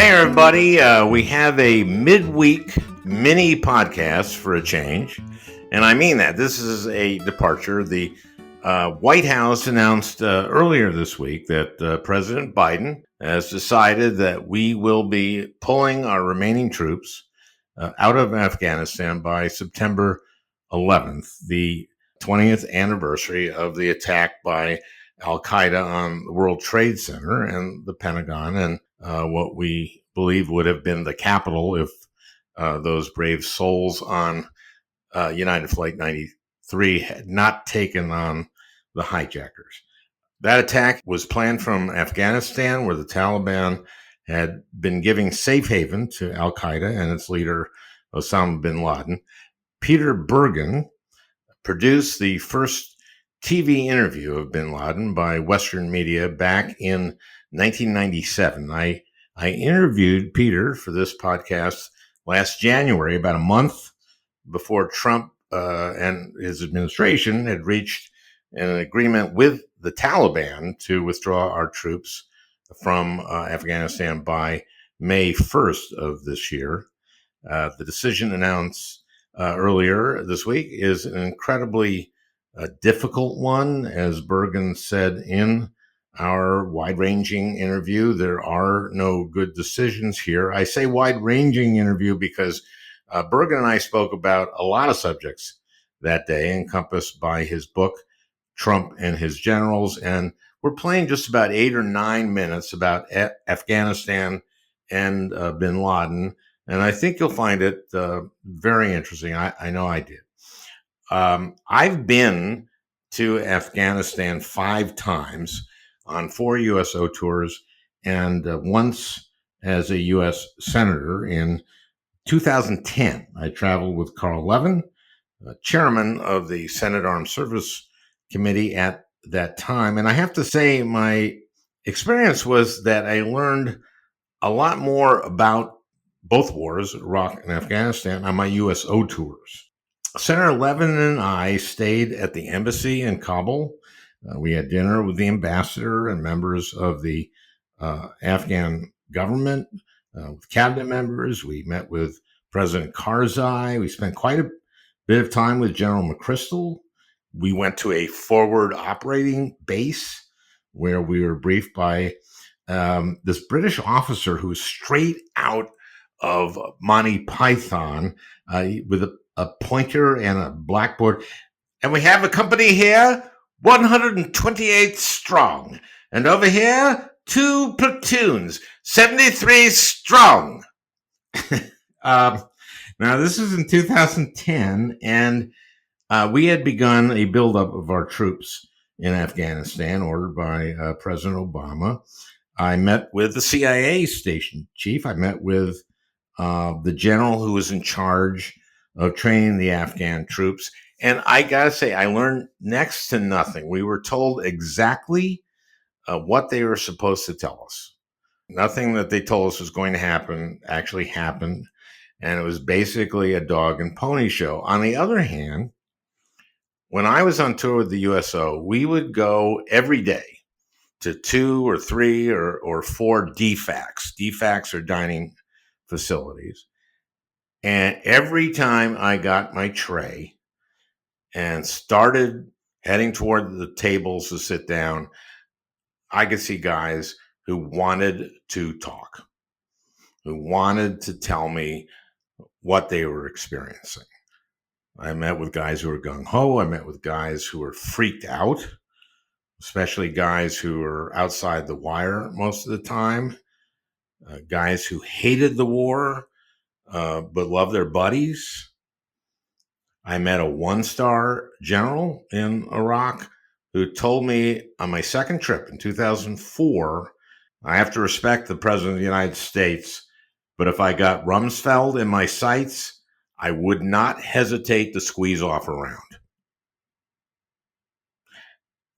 Hey, everybody. We have a midweek mini podcast for a change. And I mean that. This is a departure. The White House announced earlier this week that President Biden has decided that we will be pulling our remaining troops out of Afghanistan by September 11th, the 20th anniversary of the attack by Al Qaeda on the World Trade Center and the Pentagon, and what we believe would have been the Capitol if those brave souls on United Flight 93 had not taken on the hijackers. That attack was planned from Afghanistan, where the Taliban had been giving safe haven to Al Qaeda and its leader, Osama bin Laden. Peter Bergen produced the first TV interview of bin Laden by Western media back in 1997. I interviewed Peter for this podcast last January, about a month before Trump and his administration had reached an agreement with the Taliban to withdraw our troops from Afghanistan by May 1st of this year. The decision announced earlier this week is an incredibly difficult one. As Bergen said in our wide-ranging interview, there are no good decisions here. I say wide-ranging interview because Bergen and I spoke about a lot of subjects that day encompassed by his book, Trump and His Generals, and we're playing just about 8 or 9 minutes about Afghanistan and bin Laden, and I think you'll find it very interesting. I know I did. I've been to Afghanistan 5 times on 4 USO tours, and once as a U.S. Senator in 2010. I traveled with Carl Levin, chairman of the Senate Armed Service Committee at that time. And I have to say, my experience was that I learned a lot more about both wars, Iraq and Afghanistan, on my USO tours. Senator Levin and I stayed at the embassy in Kabul. We had dinner with the ambassador and members of the Afghan government, with cabinet members. We met with President Karzai. We spent quite a bit of time with General McChrystal. We went to a forward operating base where we were briefed by this British officer who was straight out of Monty Python with a pointer and a blackboard. And we have a company here, 128 strong. And over here, 2 platoons, 73 strong. Now, this is in 2010, and we had begun a buildup of our troops in Afghanistan, ordered by President Obama. I met with the CIA station chief. I met with the general who was in charge of training the Afghan troops. And I got to say, I learned next to nothing. We were told exactly what they were supposed to tell us. Nothing that they told us was going to happen actually happened. And it was basically a dog and pony show. On the other hand, when I was on tour with the USO, we would go every day to 2 or 3 or 4 DFACs. DFACs are dining facilities. And every time I got my tray and started heading toward the tables to sit down, I could see guys who wanted to talk, who wanted to tell me what they were experiencing. I met with guys who were gung-ho. I met with guys who were freaked out, especially guys who were outside the wire most of the time, guys who hated the war but loved their buddies. I met a 1-star general in Iraq who told me on my second trip in 2004, I have to respect the President of the United States, but if I got Rumsfeld in my sights, I would not hesitate to squeeze off a round.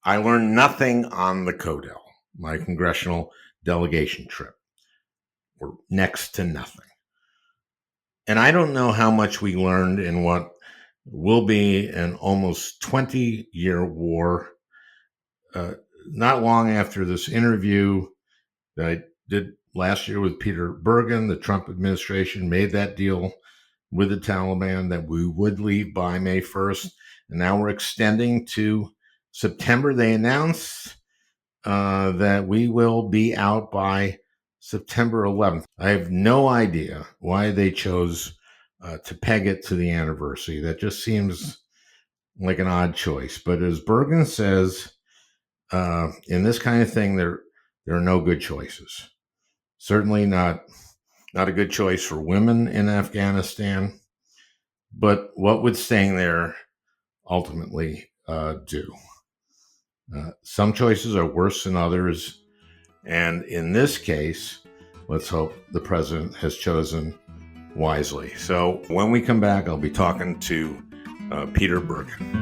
I learned nothing on the CODEL, my congressional delegation trip, or next to nothing. And I don't know how much we learned in what will be an almost 20-year war. Not long after this interview that I did last year with Peter Bergen, the Trump administration made that deal with the Taliban that we would leave by May 1st. And now we're extending to September. They announced that we will be out by September 11th. I have no idea why they chose to peg it to the anniversary. That just seems like an odd choice. But as Bergen says, in this kind of thing, there are no good choices. Certainly not a good choice for women in Afghanistan. But what would staying there ultimately do? Some choices are worse than others. And in this case, let's hope the president has chosen wisely. So when we come back, I'll be talking to Peter Bergen.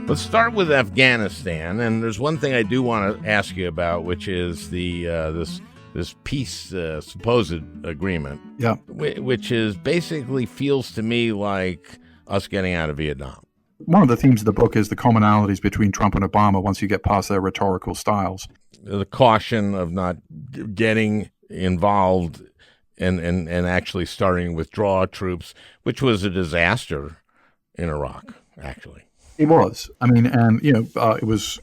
Let's start with Afghanistan, and there's one thing I do want to ask you about, which is the this peace supposed agreement. Yeah, which is basically feels to me like us getting out of Vietnam. one of the themes of the book is the commonalities between Trump and Obama once you get past their rhetorical styles. The caution of not getting involved and actually starting to withdraw troops, which was a disaster in Iraq, actually. It was. I mean, and, it was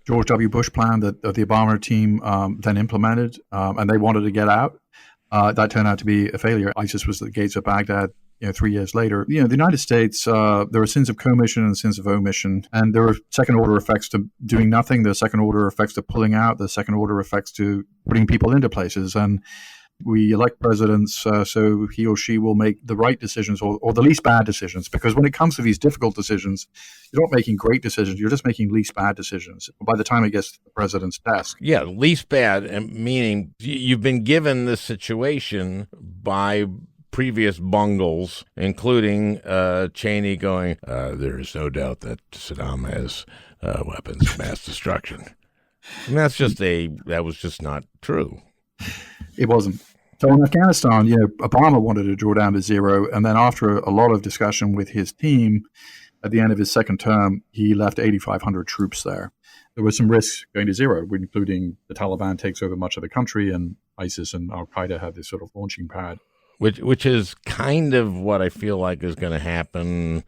George W. Bush plan that the Obama team then implemented, and they wanted to get out. That turned out to be a failure. ISIS was at the gates of Baghdad 3 years later. The United States, there are sins of commission and sins of omission, and there are second-order effects to doing nothing. There are second-order effects to pulling out. There are second-order effects to putting people into places. And we elect presidents so he or she will make the right decisions or the least bad decisions. Because when it comes to these difficult decisions, you're not making great decisions. You're just making least bad decisions by the time it gets to the president's desk. Yeah, least bad, meaning you've been given this situation by previous bungles, including Cheney going, there is no doubt that Saddam has weapons of mass destruction. And that was just not true. It wasn't. So in Afghanistan, Obama wanted to draw down to zero. And then after a lot of discussion with his team, at the end of his second term, he left 8,500 troops there. There was some risks going to zero, including the Taliban takes over much of the country and ISIS and Al-Qaeda had this sort of launching pad. Which is kind of what I feel like is going to happen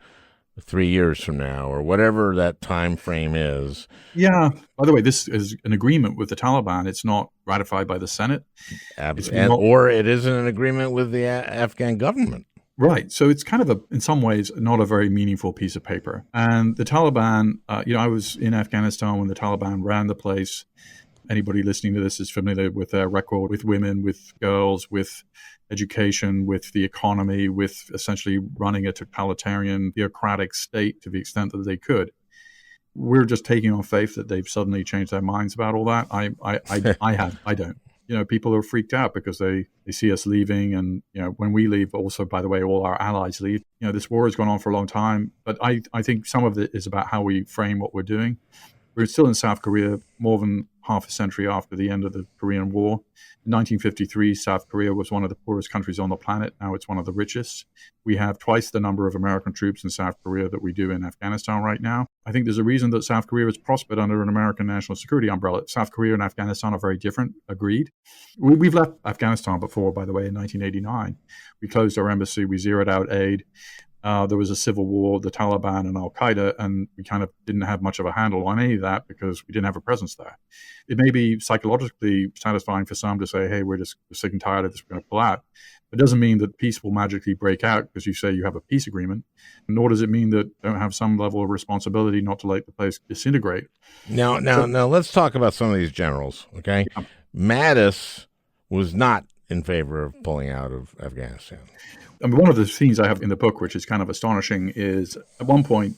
3 years from now or whatever that time frame is. Yeah. By the way, this is an agreement with the Taliban. It's not ratified by the Senate. Or it isn't an agreement with the Afghan government. Right. So it's kind of in some ways, not a very meaningful piece of paper. And the Taliban, I was in Afghanistan when the Taliban ran the place. Anybody listening to this is familiar with their record with women, with girls, with education, with the economy, with essentially running a totalitarian, theocratic state to the extent that they could. We're just taking on faith that they've suddenly changed their minds about all that. I don't. People are freaked out because they see us leaving. And, when we leave, also, by the way, all our allies leave. This war has gone on for a long time. But I think some of it is about how we frame what we're doing. We're still in South Korea more than half a century after the end of the Korean War. In 1953, South Korea was one of the poorest countries on the planet. Now it's one of the richest. We have twice the number of American troops in South Korea that we do in Afghanistan right now. I think there's a reason that South Korea has prospered under an American national security umbrella. South Korea and Afghanistan are very different, agreed. We've left Afghanistan before, by the way, in 1989. We closed our embassy. We zeroed out aid. There was a civil war, the Taliban and Al-Qaeda, and we kind of didn't have much of a handle on any of that because we didn't have a presence there. It may be psychologically satisfying for some to say, hey, we're just sick and tired of this, we're going to pull out. It doesn't mean that peace will magically break out because you say you have a peace agreement, nor does it mean that you don't have some level of responsibility not to let the place disintegrate. Now, let's talk about some of these generals, okay? Yeah. Mattis was not in favor of pulling out of Afghanistan. I mean, one of the things I have in the book, which is kind of astonishing, is at one point,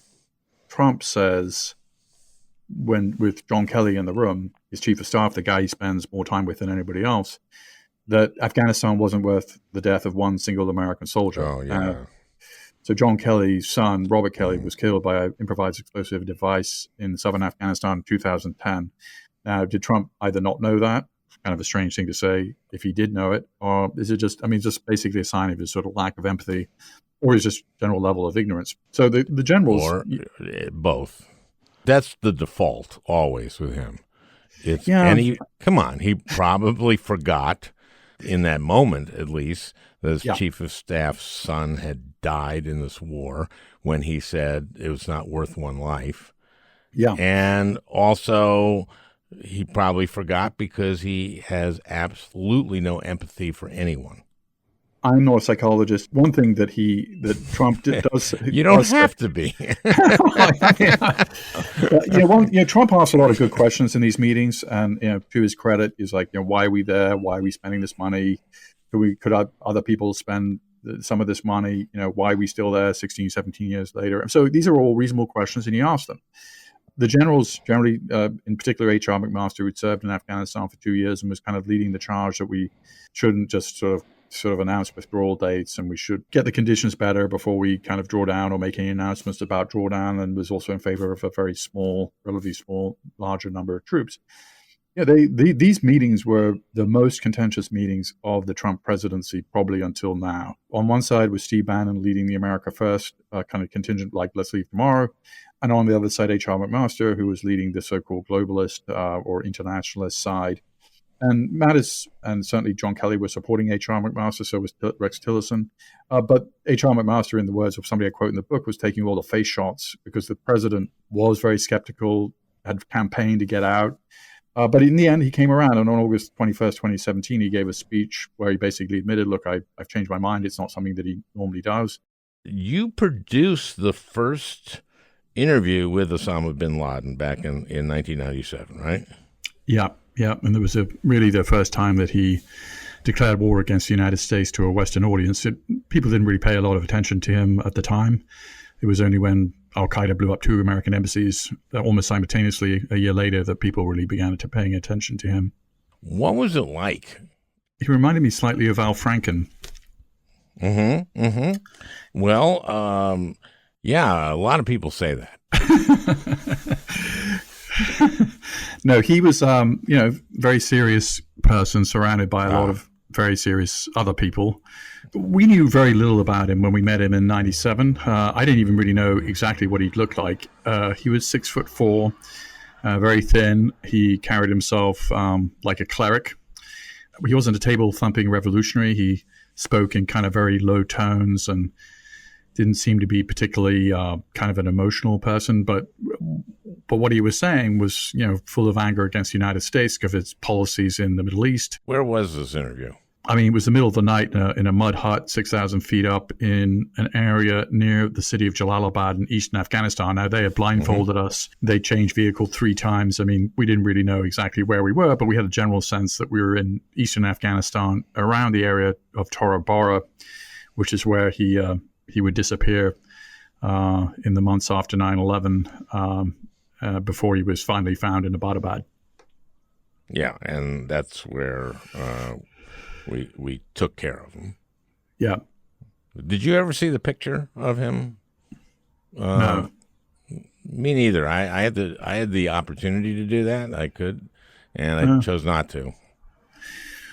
Trump says, with John Kelly in the room, his chief of staff, the guy he spends more time with than anybody else, that Afghanistan wasn't worth the death of one single American soldier. Oh, yeah. So John Kelly's son, Robert Kelly, was killed by an improvised explosive device in southern Afghanistan in 2010. Now, did Trump either not know that? Kind of a strange thing to say if he did know it, or is it just basically a sign of his sort of lack of empathy, or is just general level of ignorance? So the generals, or both. That's the default always with him. Come on, he probably forgot in that moment, at least, that his chief of staff's son had died in this war when he said it was not worth one life. Yeah. And also, he probably forgot because he has absolutely no empathy for anyone. I'm not a psychologist. One thing that Trump does. You don't have to be. Trump asks a lot of good questions in these meetings, and to his credit, he's like, why are we there? Why are we spending this money? Could other people spend some of this money? Why are we still there 16, 17 years later? So these are all reasonable questions, and he asked them. The generals generally, in particular H.R. McMaster, who'd served in Afghanistan for 2 years and was kind of leading the charge that we shouldn't just sort of announce withdrawal dates, and we should get the conditions better before we kind of draw down or make any announcements about drawdown, and was also in favor of a very small, relatively small, larger number of troops. These meetings were the most contentious meetings of the Trump presidency probably until now. On one side was Steve Bannon leading the America First kind of contingent, like let's leave tomorrow. And on the other side, H.R. McMaster, who was leading the so-called globalist or internationalist side. And Mattis and certainly John Kelly were supporting H.R. McMaster, so was Rex Tillerson. But H.R. McMaster, in the words of somebody I quote in the book, was taking all the face shots because the president was very skeptical, had campaigned to get out. But in the end, he came around. And on August 21st, 2017, he gave a speech where he basically admitted, look, I've changed my mind. It's not something that he normally does. You produced the first interview with Osama bin Laden back in 1997, right? Yeah. And there was really the first time that he declared war against the United States to a Western audience. People didn't really pay a lot of attention to him at the time. It was only when Al-Qaeda blew up 2 American embassies almost simultaneously a year later that people really began to paying attention to him. What was it like? He reminded me slightly of Al Franken. Well, a lot of people say that. No, he was, very serious person surrounded by a lot of very serious other people. We knew very little about him when we met him in 97. I didn't even really know exactly what he'd look like. He was 6'4", very thin. He carried himself like a cleric. He wasn't a table-thumping revolutionary. He spoke in kind of very low tones and didn't seem to be particularly kind of an emotional person, but what he was saying was, full of anger against the United States because of its policies in the Middle East. Where was this interview? I mean, it was the middle of the night in a mud hut, 6,000 feet up in an area near the city of Jalalabad in eastern Afghanistan. Now, they had blindfolded us. They changed vehicle 3 times. I mean, we didn't really know exactly where we were, but we had a general sense that we were in eastern Afghanistan around the area of Tora Bora, which is where he would disappear in the months after 9/11 before he was finally found in Abbottabad. Yeah, and that's where we took care of him. Yeah. Did you ever see the picture of him? No. Me neither. I had the opportunity to do that. I could, and I chose not to.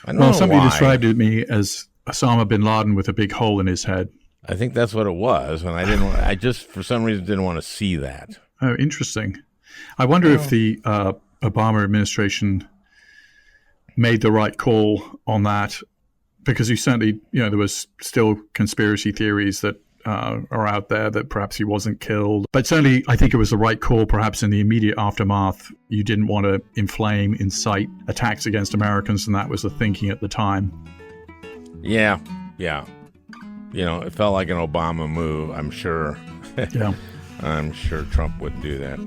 I don't know somebody why. described it to me as Osama bin Laden with a big hole in his head. I think that's what it was, and I just for some reason didn't want to see that. Oh, interesting. I wonder if the Obama administration made the right call on that, because he certainly, there was still conspiracy theories that are out there that perhaps he wasn't killed. But certainly, I think it was the right call. Perhaps in the immediate aftermath, you didn't want to incite attacks against Americans, and that was the thinking at the time. Yeah. It felt like an Obama move. I'm sure. Yeah. I'm sure Trump wouldn't do that.